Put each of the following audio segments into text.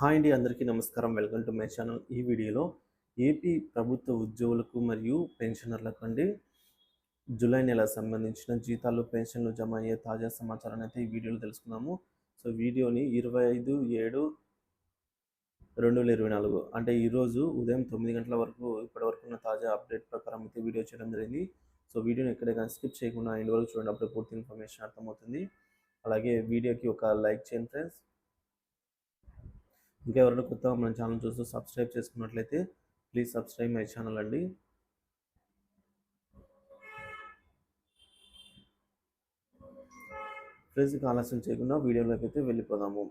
Hi అండి, అందరికీ నమస్కారం. Welcome to my channel. ఈ వీడియోలో ఏపీ ప్రభుత్వ ఉద్యోగులకు మరియు పెన్షనర్లకు అండి జూలై నెల సంబంధించిన జీతాలు, పెన్షన్లు జమ అయ్యే తాజా సమాచారాన్ని అయితే ఈ వీడియోలో తెలుసుకుందాము. సో వీడియోని 25/7/2024 అంటే ఈరోజు ఉదయం 9 గంటల వరకు ఇప్పటివరకు ఉన్న తాజా అప్డేట్ ప్రకారం అయితే వీడియో చేయడం జరిగింది. సో వీడియోని ఎక్కడ కానీ స్కిప్ చేయకుండా ఎండ్ వరకు చూడండి, అప్పుడు పూర్తి ఇన్ఫర్మేషన్ అర్థమవుతుంది. అలాగే వీడియోకి ఒక లైక్ చేయండి ఫ్రెండ్స్. ఇంకా ఎవరైనా కొత్తగా మన ఛానల్ చూస్తూ సబ్స్క్రైబ్ చేసుకున్నట్లయితే ప్లీజ్ సబ్స్క్రైబ్ మై ఛానల్ అండి. ఫ్రెండ్స్కి ఆలస్యం చేయకుండా వీడియోలోకి అయితే వెళ్ళిపోదాము.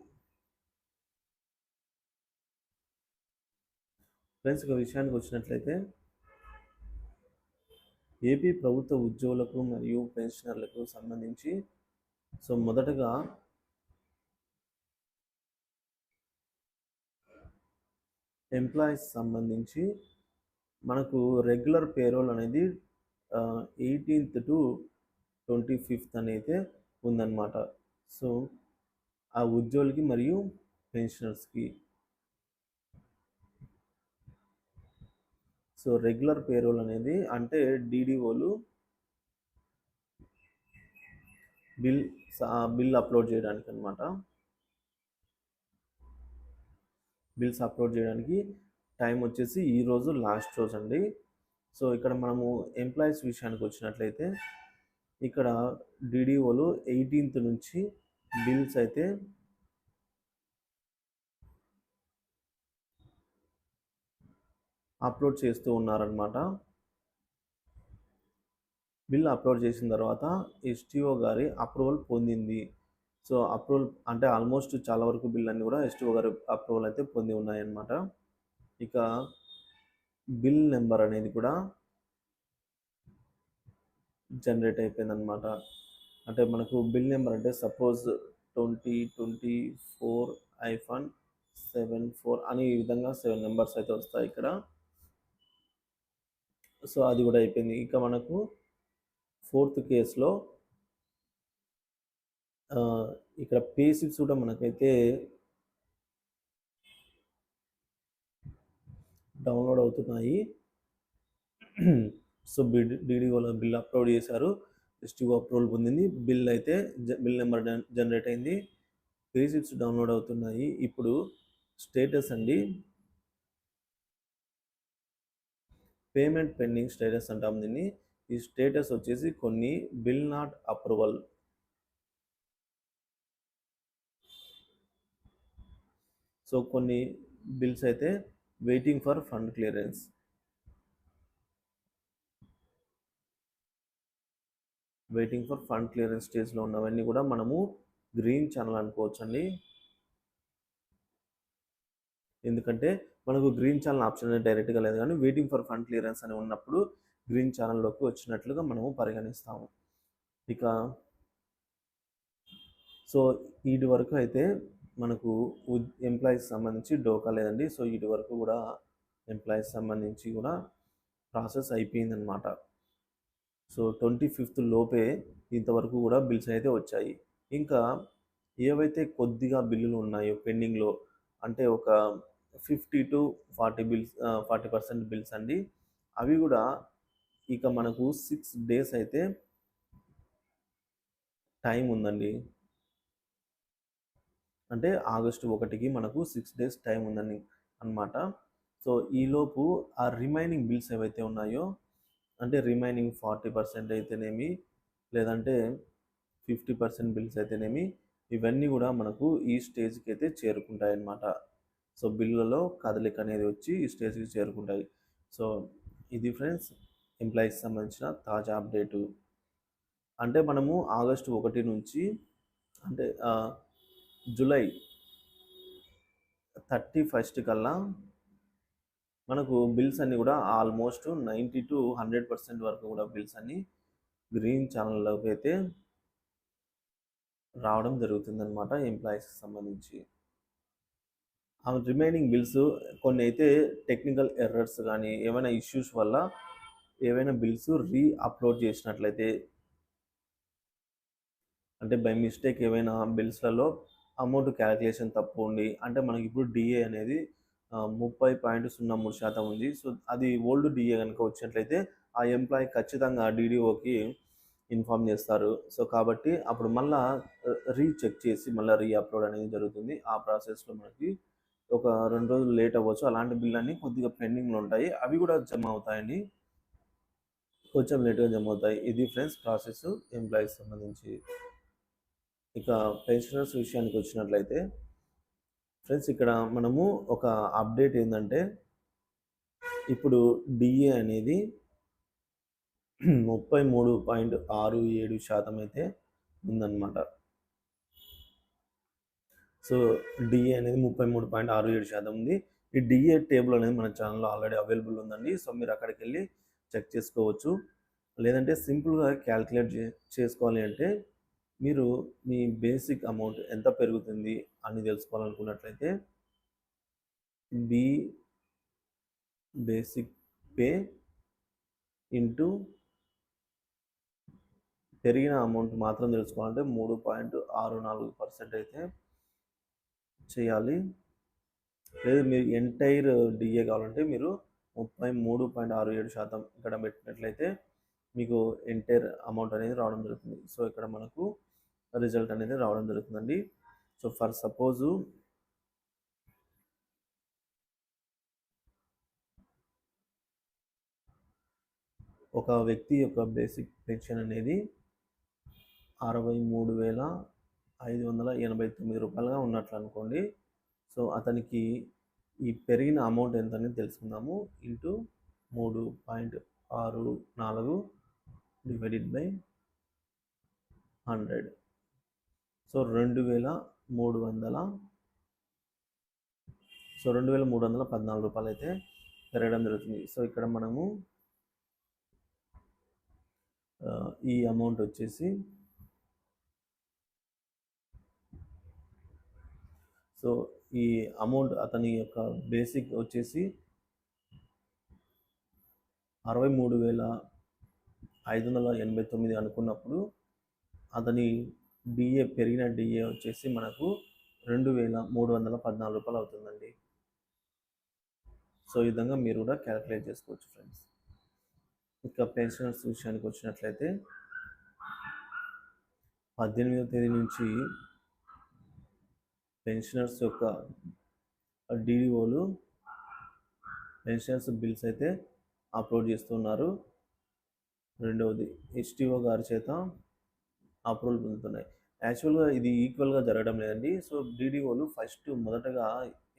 ఫ్రెండ్స్, ఒక విషయానికి వచ్చినట్లయితే ఏపీ ప్రభుత్వ ఉద్యోగులకు మరియు పెన్షనర్లకు సంబంధించి సో మొదటగా ఎంప్లాయీస్ సంబంధించి మనకు రెగ్యులర్ పేరోల్ అనేది 18th to 25th అనేది ఉందన్నమాట. సో ఆ ఉద్యోగులకి మరియు పెన్షనర్స్కి సో రెగ్యులర్ పేరోల్ అనేది అంటే డీడీఓలు బిల్ అప్లోడ్ చేయడానికి అనమాట. బిల్స్ అప్లోడ్ చేయడానికి టైం వచ్చేసి ఈరోజు లాస్ట్ రోజు అండి. సో ఇక్కడ మనము ఎంప్లాయీస్ విషయానికి వచ్చినట్లయితే ఇక్కడ డీడీఓలు 18th నుంచి బిల్స్ అయితే అప్లోడ్ చేస్తూ ఉన్నారనమాట. బిల్ అప్లోడ్ చేసిన తర్వాత ఎస్టీఓ గారి అప్రూవల్ పొందింది. సో అప్రూవల్ అంటే ఆల్మోస్ట్ చాలా వరకు బిల్ అన్నీ కూడా ఎస్టీఓ గారి అప్రూవల్ అయితే పొంది ఉన్నాయన్నమాట. ఇక బిల్ నెంబర్ అనేది కూడా జనరేట్ అయిపోయిందనమాట. అంటే మనకు బిల్ నెంబర్ అంటే సపోజ్ 2024-74 అని ఈ విధంగా 7 నెంబర్స్ అయితే వస్తాయి ఇక్కడ. సో అది కూడా అయిపోయింది. ఇక మనకు 4th కేసులో ఇక్కడ పే స్లిప్స్ కూడా మనకైతే డౌన్లోడ్ అవుతున్నాయి. సో డీడీఓలో బిల్ అప్లోడ్ చేశారు, ఎస్టీఓ అప్రూవల్ పొందింది, బిల్ అయితే బిల్ నెంబర్ జనరేట్ అయింది, పే స్లిప్స్ డౌన్లోడ్ అవుతున్నాయి. ఇప్పుడు స్టేటస్ అండి, పేమెంట్ పెండింగ్ స్టేటస్ అంటాం దీన్ని. ఈ స్టేటస్ వచ్చేసి కొన్ని బిల్ నాట్ అప్రూవల్, సో కొన్ని బిల్స్ అయితే waiting for fund clearance. Waiting for fund clearance స్టేజ్లో ఉన్నవన్నీ కూడా మనము గ్రీన్ ఛానల్ అనుకోవచ్చు అండి. ఎందుకంటే మనకు గ్రీన్ ఛానల్ ఆప్షన్ అనేది డైరెక్ట్గా లేదు, కానీ వెయిటింగ్ ఫర్ ఫండ్ క్లియరెన్స్ అని ఉన్నప్పుడు గ్రీన్ ఛానల్లోకి వచ్చినట్లుగా మనము పరిగణిస్తాము. ఇక సో వీటి వరకు అయితే మనకు ఎంప్లాయీస్ సంబంధించి డోకా లేదండి. సో వీటి వరకు కూడా ఎంప్లాయీస్ సంబంధించి కూడా ప్రాసెస్ అయిపోయిందనమాట. సో 25th లోపే ఇంతవరకు కూడా బిల్స్ అయితే వచ్చాయి. ఇంకా ఏవైతే కొద్దిగా బిల్లులు ఉన్నాయో పెండింగ్లో, అంటే ఒక 50 to 40 బిల్స్ 40% బిల్స్ అండి, అవి కూడా ఇక మనకు 6 days అయితే టైం ఉందండి. అంటే ఆగస్టు 1కి మనకు 6 days టైం ఉందని అన్నమాట. సో ఈలోపు ఆ రిమైనింగ్ బిల్స్ ఏవైతే ఉన్నాయో, అంటే రిమైనింగ్ 40% అయితేనేమి, లేదంటే 50% బిల్స్ అయితేనేమి, ఇవన్నీ కూడా మనకు ఈ స్టేజ్కి అయితే చేరుకుంటాయి అన్నమాట. సో బిల్లులలో కదలిక అనేది వచ్చి ఈ స్టేజ్కి చేరుకుంటాయి. సో ఇది ఫ్రెండ్స్ ఎంప్లాయీస్ సంబంధించిన తాజా అప్డేటు. అంటే మనము ఆగస్టు 1 నుంచి అంటే జూలై 31st కల్లా మనకు బిల్స్ అన్నీ కూడా ఆల్మోస్ట్ 90 to 100% వరకు కూడా బిల్స్ అన్నీ గ్రీన్ ఛానల్లోకి అయితే రావడం జరుగుతుందన్నమాట ఎంప్లాయీస్కి సంబంధించి. ఆ రిమైనింగ్ బిల్స్ కొన్ని అయితే టెక్నికల్ ఎర్రర్స్ కానీ ఏమైనా ఇష్యూస్ వల్ల ఏవైనా బిల్స్ అప్లోడ్ చేసినట్లయితే, అంటే బై మిస్టేక్ ఏవైనా బిల్స్లలో అమౌంట్ క్యాలిక్యులేషన్ తప్పు ఉండి, అంటే మనకి ఇప్పుడు డిఏ అనేది 30.03% ఉంది. సో అది ఓల్డ్ డిఏ కనుక వచ్చినట్లయితే ఆ ఎంప్లాయీ ఖచ్చితంగా డీడీఓకి ఇన్ఫామ్ చేస్తారు. సో కాబట్టి అప్పుడు మళ్ళా రీచెక్ చేసి మళ్ళీ రీఅప్లోడ్ అనేది జరుగుతుంది. ఆ ప్రాసెస్లో మనకి ఒక 2 రోజులు లేట్ అవ్వచ్చు. అలాంటి బిల్లన్నీ కొద్దిగా పెండింగ్లో ఉంటాయి. అవి కూడా జమ అవుతాయండి, కొంచెం లేట్గా జమ అవుతాయి. ఇది ఫ్రెండ్స్ ప్రాసెస్ ఎంప్లాయీస్ సంబంధించి. ఇక పెన్షనర్స్ విషయానికి వచ్చినట్లయితే ఫ్రెండ్స్, ఇక్కడ మనము ఒక అప్డేట్ ఏంటంటే, ఇప్పుడు డిఏ అనేది 33.67% అయితే ఉందన్నమాట. సో డిఏ అనేది 33.67% ఉంది. ఈ డిఏ టేబుల్ అనేది మన ఛానల్లో ఆల్రెడీ అవైలబుల్ ఉందండి. సో మీరు అక్కడికి వెళ్ళి చెక్ చేసుకోవచ్చు. లేదంటే సింపుల్గా క్యాల్కులేట్ చేసుకోవాలి అంటే, మీరు మీ బేసిక్ అమౌంట్ ఎంత పెరుగుతుంది అని తెలుసుకోవాలనుకున్నట్లయితే బి బేసిక్ పే ఇంటూ పెరిగిన అమౌంట్ మాత్రం తెలుసుకోవాలంటే 3.64% అయితే చేయాలి. లేదు మీరు ఎంటైర్ డిఏ కావాలంటే మీరు 33.67% ఇక్కడ పెట్టినట్లయితే మీకు ఎంటైర్ అమౌంట్ అనేది రావడం జరుగుతుంది. సో ఇక్కడ మనకు రిజల్ట్ అనేది రావడం జరుగుతుందండి. సో ఫర్ సపోజు ఒక వ్యక్తి యొక్క బేసిక్ పెన్షన్ అనేది 63,589 రూపాయలుగా ఉన్నట్లు అనుకోండి. సో అతనికి ఈ పెరిగిన అమౌంట్ ఎంత అనేది తెలుసుకుందాము. Into 3.64 divided by 100. సో 2,314 రూపాయలు అయితే పెరగడం జరుగుతుంది. సో ఇక్కడ మనము ఈ అమౌంట్ వచ్చేసి సో ఈ అమౌంట్ అతని యొక్క బేసిక్ వచ్చేసి 63,589 అనుకున్నప్పుడు అతని డిఏ పెరిగిన డిఏ వచ్చేసి మనకు 2,314 రూపాయలు అవుతుందండి. సో ఈ విధంగా మీరు కూడా క్యాలిక్యులేట్ చేసుకోవచ్చు ఫ్రెండ్స్. ఇక పెన్షనర్స్ విషయానికి వచ్చినట్లయితే 18వ తేదీ నుంచి పెన్షనర్స్ యొక్క డిడిఓలు పెన్షనర్స్ బిల్స్ అయితే అప్లోడ్ చేస్తున్నారు. రెండవది హెచ్టిఓ గారి చేత అప్రూవల్ పొందుతున్నాయి. యాక్చువల్గా ఇది ఈక్వల్గా జరగడం లేదండి. సో డిడిఓలు మొదటగా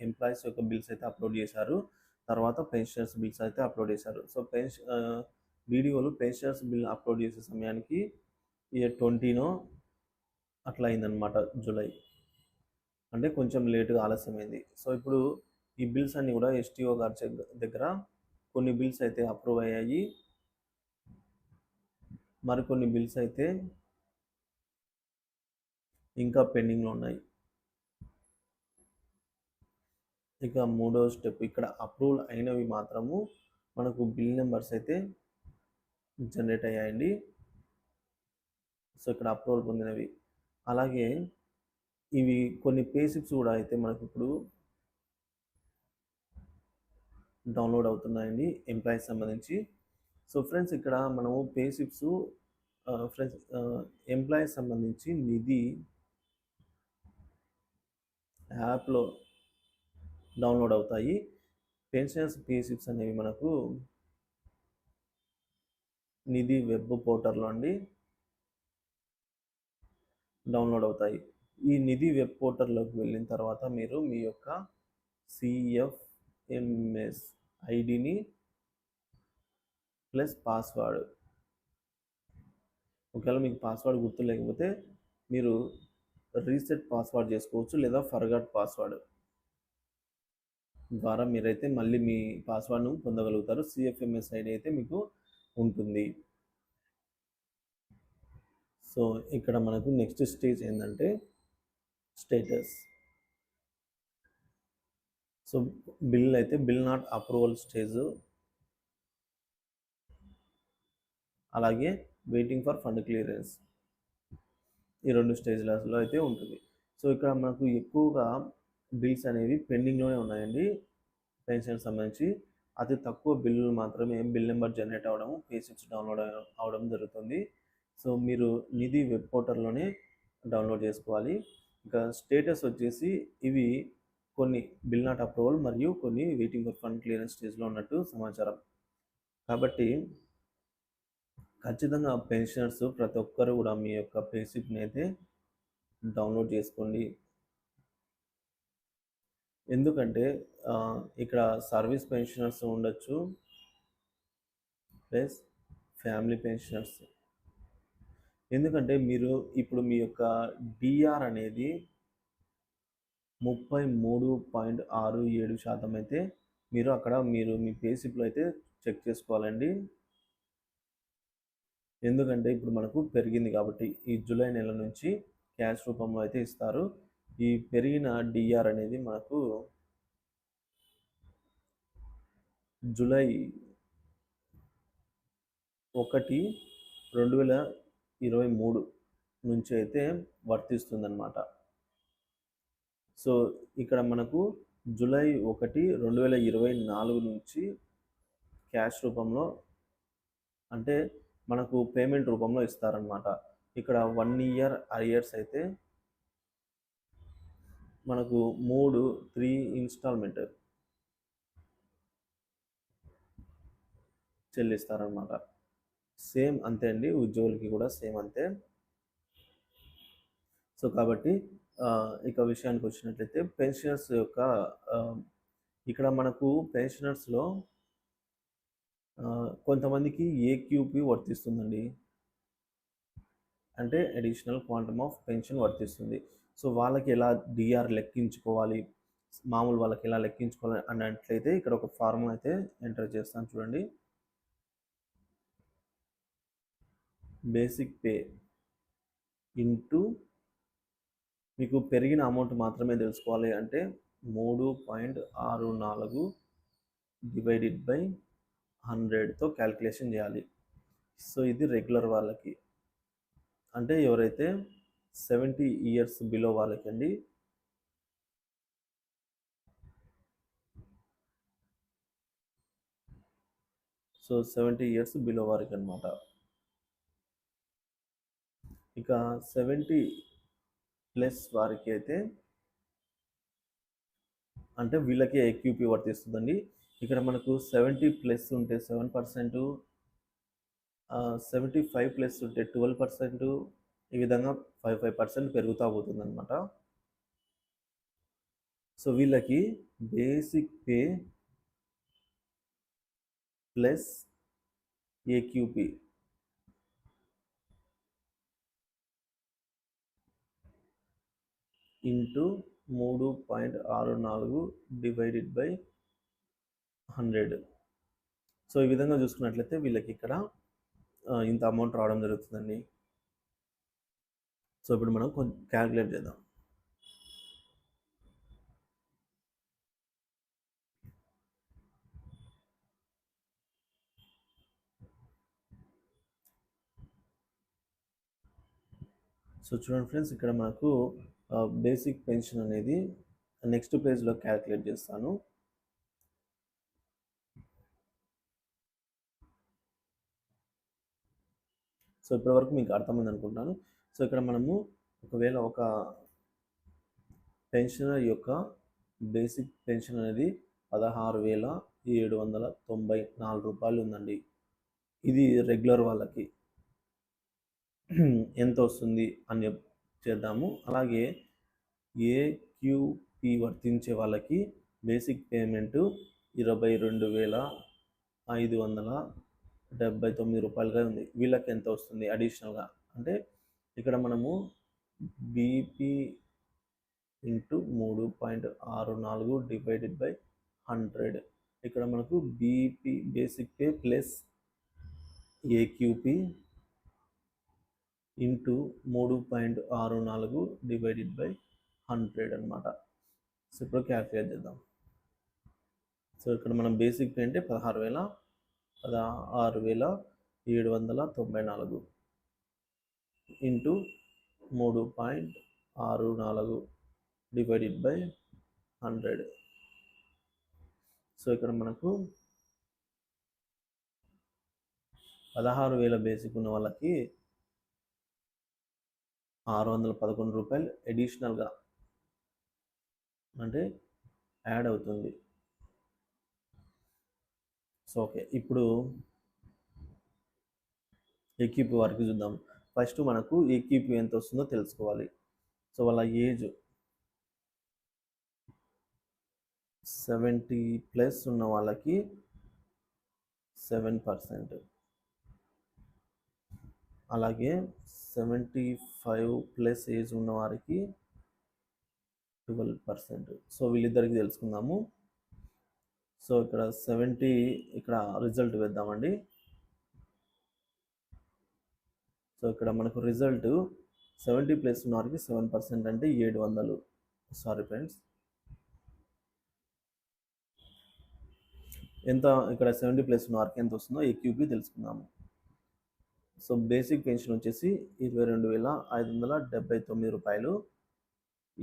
ఎంప్లాయీస్ యొక్క బిల్స్ అయితే అప్లోడ్ చేశారు, తర్వాత పెన్షనర్స్ బిల్స్ అయితే అప్లోడ్ చేశారు. సో డిడిఓలు పెన్షనర్స్ బిల్ అప్లోడ్ చేసే సమయానికి 20నో అట్లా అయిందనమాట, జూలై, అంటే కొంచెం లేటుగా ఆలస్యమైంది. సో ఇప్పుడు ఈ బిల్స్ అన్నీ కూడా ఎస్టీఓ గారి దగ్గర కొన్ని బిల్స్ అయితే అప్రూవ్ అయ్యాయి, మరికొన్ని బిల్స్ అయితే ఇంకా పెండింగ్లో ఉన్నాయి. ఇక మూడో స్టెప్, ఇక్కడ అప్రూవల్ అయినవి మాత్రము మనకు బిల్ నెంబర్స్ అయితే జనరేట్ అయ్యాయండి. సో ఇక్కడ అప్రూవల్ పొందినవి. అలాగే ఇవి కొన్ని పేసిప్స్ కూడా అయితే మనకు ఇప్పుడు డౌన్లోడ్ అవుతున్నాయండి ఎంప్లాయీస్ సంబంధించి. సో ఫ్రెండ్స్, ఇక్కడ మనము పేసిప్స్ ఫ్రెండ్స్ ఎంప్లాయీస్ సంబంధించి నిధి యాప్లో డౌన్లోడ్ అవుతాయి. పెన్షనర్స్ పేసిప్స్ అనేవి మనకు నిధి వెబ్ పోర్టల్లో అండి డౌన్లోడ్ అవుతాయి. ఈ నిధి వెబ్ పోర్టల్లోకి వెళ్ళిన తర్వాత మీరు మీ యొక్క సిఎఫ్ఎంఎస్ ఐడిని ప్లస్ పాస్వర్డ్, ఒకవేళ మీకు పాస్వర్డ్ గుర్తు లేకపోతే మీరు రీసెట్ పాస్వర్డ్ చేసుకోవచ్చు, లేదా ఫర్గాట్ పాస్వర్డ్ ద్వారా మీరైతే మళ్ళీ మీ పాస్వర్డ్ను పొందగలుగుతారు. సిఎఫ్ఎంఎస్ ఐడి అయితే మీకు ఉంటుంది. సో ఇక్కడ మనకు నెక్స్ట్ స్టేజ్ ఏంటంటే status. So bill not approval stage, అలాగే వెయిటింగ్ ఫర్ ఫండ్ క్లియరెన్స్, ఈ 2 స్టేజ్లలో అయితే ఉంటుంది. సో ఇక్కడ మనకు ఎక్కువగా బిల్స్ అనేవి పెండింగ్లోనే ఉన్నాయండి. పెన్షన్ సంబంధించి అతి తక్కువ బిల్లులు మాత్రమే బిల్ నెంబర్ జనరేట్ అవ్వడం, పే స్లిప్స్ డౌన్లోడ్ అవ్వడం జరుగుతుంది. సో మీరు నిధి వెబ్ పోర్టల్లోనే డౌన్లోడ్ చేసుకోవాలి. ఇంకా స్టేటస్ వచ్చేసి ఇవి కొన్ని బిల్ నాట్ అప్రూవల్ మరియు కొన్ని వెయిటింగ్ ఫర్ ఫండ్ క్లియరెన్స్ స్టేజ్లో ఉన్నట్టు సమాచారం. కాబట్టి ఖచ్చితంగా పెన్షనర్స్ ప్రతి ఒక్కరు కూడా మీ యొక్క పే స్లిప్ని అయితే డౌన్లోడ్ చేసుకోండి. ఎందుకంటే ఇక్కడ సర్వీస్ పెన్షనర్స్ ఉండొచ్చు, ప్లస్ ఫ్యామిలీ పెన్షనర్స్. ఎందుకంటే మీరు ఇప్పుడు మీ యొక్క డిఆర్ అనేది 33.67% అయితే మీరు అక్కడ మీ పే స్లిప్లో అయితే చెక్ చేసుకోవాలండి. ఎందుకంటే ఇప్పుడు మనకు పెరిగింది కాబట్టి ఈ జూలై నెల నుంచి క్యాష్ రూపంలో అయితే ఇస్తారు. ఈ పెరిగిన డిఆర్ అనేది మనకు జూలై 1, 2023 నుంచి అయితే వర్తిస్తుందన్నమాట. సో ఇక్కడ మనకు జూలై 1, 2024 నుంచి క్యాష్ రూపంలో అంటే మనకు పేమెంట్ రూపంలో ఇస్తారనమాట. ఇక్కడ 1 ఇయర్ అరియర్స్ అయితే మనకు 3 ఇన్స్టాల్మెంట్ చెల్లిస్తారనమాట. సేమ్ అంతే అండి, ఉద్యోగులకి కూడా సేమ్ అంతే. సో కాబట్టి ఇక విషయానికి వచ్చినట్లయితే పెన్షనర్స్ యొక్క ఇక్కడ మనకు పెన్షనర్స్లో కొంతమందికి ఏక్యూపీ వర్తిస్తుందండి, అంటే అడిషనల్ క్వాంటమ్ ఆఫ్ పెన్షన్ వర్తిస్తుంది. సో వాళ్ళకి ఎలా డిఆర్ లెక్కించుకోవాలి, మామూలు వాళ్ళకి ఎలా లెక్కించుకోవాలి అన్నట్లయితే ఇక్కడ ఒక ఫార్ములా అయితే ఎంటర్ చేస్తాను చూడండి. బేసిక్ పే ఇంటూ మీకు పెరిగిన అమౌంట్ మాత్రమే తెలుసుకోవాలి అంటే 3.64 డివైడెడ్ బై 100తో క్యాల్కులేషన్ చేయాలి. సో ఇది రెగ్యులర్ వాళ్ళకి, అంటే ఎవరైతే 70 ఇయర్స్ బిలో వాళ్ళకి అండి. సో 70 ఇయర్స్ బిలో వారికి అనమాట. ఇక 70 ప్లస్ వారికి అయితే అంటే వీళ్ళకి ఏక్యూపీ వర్తిస్తుందండి. ఇక్కడ మనకు 70 ప్లస్ ఉంటే 7%, 75 ప్లస్ ఉంటే 12%, ఈ విధంగా 5% పెరుగుతూ పోతుంది అనమాట. సో వీళ్ళకి basic pay plus AQP into 3.64 divided by 100. So ఈ విధంగా చూసుకున్నట్లయితే వీళ్ళకి ఇక్కడ ఇంత అమౌంట్ రావడం జరుగుతుందండి. సో ఇప్పుడు మనం కొంచెం క్యాల్కులేట్ చేద్దాం. సో చూడండి ఫ్రెండ్స్, ఇక్కడ మనకు బేసిక్ పెన్షన్ అనేది నెక్స్ట్ పేజ్లో క్యాల్కులేట్ చేస్తాను. సో ఇప్పటివరకు మీకు అర్థమైంది అనుకుంటున్నాను. సో ఇక్కడ మనము ఒకవేళ ఒక పెన్షనర్ యొక్క బేసిక్ పెన్షన్ అనేది 16,794 రూపాయలు ఉందండి. ఇది రెగ్యులర్ వాళ్ళకి ఎంత వస్తుంది అని చేద్దాము. అలాగే ఏక్యూపీ వర్తించే వాళ్ళకి బేసిక్ పేమెంటు 22,579 రూపాయలుగా ఉంది. వీళ్ళకి ఎంత వస్తుంది అడిషనల్గా అంటే ఇక్కడ మనము బీపీ ఇంటూ 3.64 డివైడెడ్ బై 100. ఇక్కడ మనకు BP basic pay plus AQP into 3.64 divided by 100 అనమాట. సో ఇప్పుడు క్యాల్కులేట్ చేద్దాం. సో ఇక్కడ మనం బేసిక్ పే అంటే 16,794 ఇంటూ 3.64 64 డివైడెడ్ బై 100. సో ఇక్కడ మనకు 16,000 బేసిక్ ఉన్న వాళ్ళకి 611 రూపాయలు అడిషనల్గా అంటే యాడ్ అవుతుంది. సో ఓకే, ఇప్పుడు ఈక్యూపీ వరకు చూద్దాం. ఫస్ట్ మనకు ఈక్యూపీ ఎంత వస్తుందో తెలుసుకోవాలి. సో వాళ్ళ ఏజ్ 70+ ఉన్న వాళ్ళకి 7%, అలాగే 75+ ఏజ్ ఉన్న వారికి 12%. సో వీళ్ళిద్దరికి తెలుసుకుందాము. సో ఇక్కడ 70, ఇక్కడ రిజల్ట్ వేద్దామండి. సో ఇక్కడ మనకు రిజల్ట్ 70+ ఉన్న వారికి 7% అంటే 700. సారీ ఫ్రెండ్స్, ఎంత ఇక్కడ 70+ ఉన్న వారికి ఎంత వస్తుందో ఈక్యూపీ తెలుసుకుందాము. సో బేసిక్ పెన్షన్ వచ్చేసి 22,579 రూపాయలు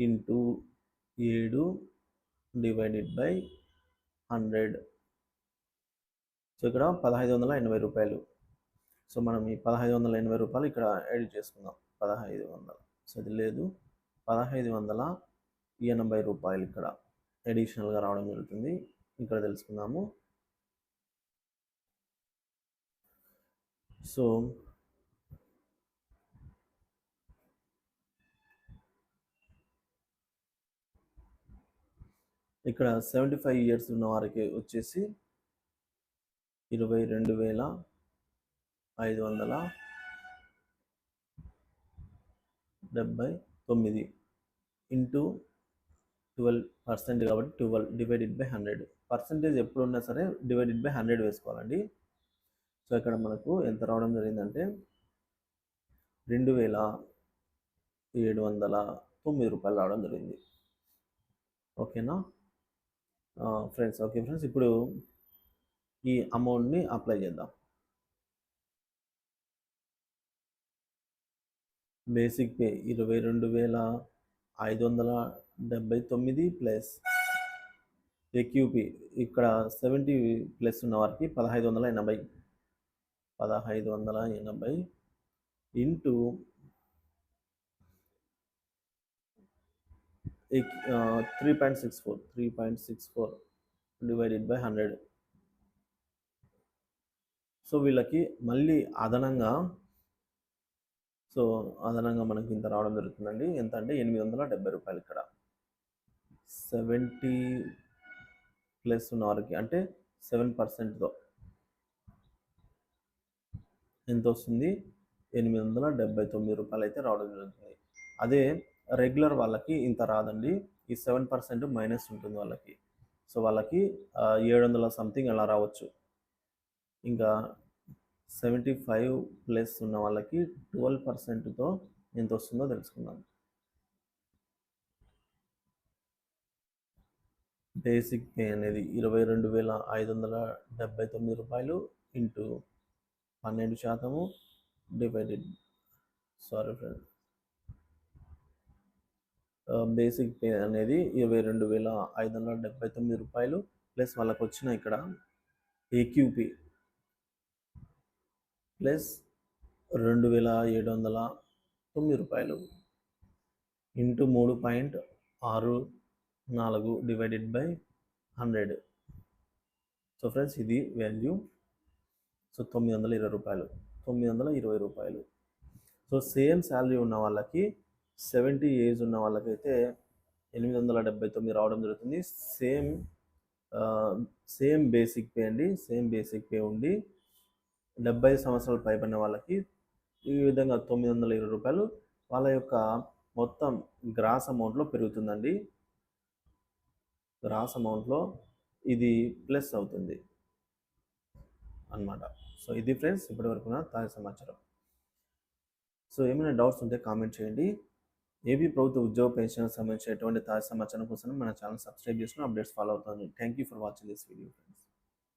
ఇంటూ 7 డివైడెడ్ బై 100. సో ఇక్కడ 1,580 రూపాయలు. సో మనం ఈ 1,580 రూపాయలు ఇక్కడ యాడ్ చేసుకుందాం. 1,500, సో అది లేదు, 1,580 రూపాయలు ఇక్కడ అడిషనల్గా రావడం జరుగుతుంది. ఇక్కడ తెలుసుకుందాము. సో ఇక్కడ 75 ఇయర్స్ ఉన్న వారికి వచ్చేసి 22,579 ఇంటూ 12% కాబట్టి 12 డివైడెడ్ బై 100. పర్సంటేజ్ ఎప్పుడున్నా సరే డివైడెడ్ బై 100 వేసుకోవాలండి. సో ఇక్కడ మనకు ఎంత రావడం జరిగిందంటే 2,709 రూపాయలు రావడం జరిగింది. ఓకేనా ఫ్రెండ్స్? ఓకే ఫ్రెండ్స్, ఇప్పుడు ఈ అమౌంట్ని అప్లై చేద్దాం. బేసిక్ పే 22,579 ప్లస్ ఏక్యూపీ ఇక్కడ 70+ ఉన్న వారికి 1,580 ఇంటూ 3.64 డివైడెడ్ బై 100. సో వీళ్ళకి మళ్ళీ అదనంగా మనకి ఇంత రావడం జరుగుతుందండి. ఎంత అంటే 870 రూపాయలు. ఇక్కడ 70+ ఉన్న వారికి అంటే 7%తో ఎంత వస్తుంది? 879 రూపాయలు అయితే రావడం జరుగుతుంది. అదే రెగ్యులర్ వాళ్ళకి ఇంత రాదండి. ఈ 7% మైనస్ ఉంటుంది వాళ్ళకి. సో వాళ్ళకి 700 సంథింగ్ అలా రావచ్చు. ఇంకా 75+ ఉన్న వాళ్ళకి 12%తో ఎంత వస్తుందో తెలుసుకుందాం. బేసిక్ పే అనేది 22,579 రూపాయలు into 12% divided, sorry friends, basic pay అనేది 22,579 రూపాయలు ప్లస్ వాళ్ళకి వచ్చిన ఇక్కడ ఏక్యూపీ ప్లస్ 2,709 రూపాయలు into 3.64 divided by 100. So friends, ఇది వాల్యూ. సో 920 రూపాయలు. సో సేమ్ శాలరీ ఉన్న వాళ్ళకి 70 ఏజ్ ఉన్న వాళ్ళకైతే 879 రావడం జరుగుతుంది. సేమ్ బేసిక్ పే అండి. సేమ్ బేసిక్ పే ఉండి 70 సంవత్సరాలు పైబడిన వాళ్ళకి ఈ విధంగా 920 రూపాయలు వాళ్ళ యొక్క మొత్తం గ్రాస్ అమౌంట్లో పెరుగుతుందండి. గ్రాస్ అమౌంట్లో ఇది ప్లస్ అవుతుంది అన్నమాట. సో ఇది ఫ్రెండ్స్ ఇప్పటివరకు నా తాజా సమాచారం. సో ఏమైనా డౌట్స్ ఉంటే కామెంట్ చేయండి. ఏపీ ప్రభుత్వ ఉద్యోగ పెన్షన్ సంబంధించిన ఎటువంటి తాజా సమాచారం కోసం మన ఛానల్ సబ్స్క్రైబ్ చేసుకుని అప్డేట్స్ ఫాలో అవుతుంది. Thank you for watching this video.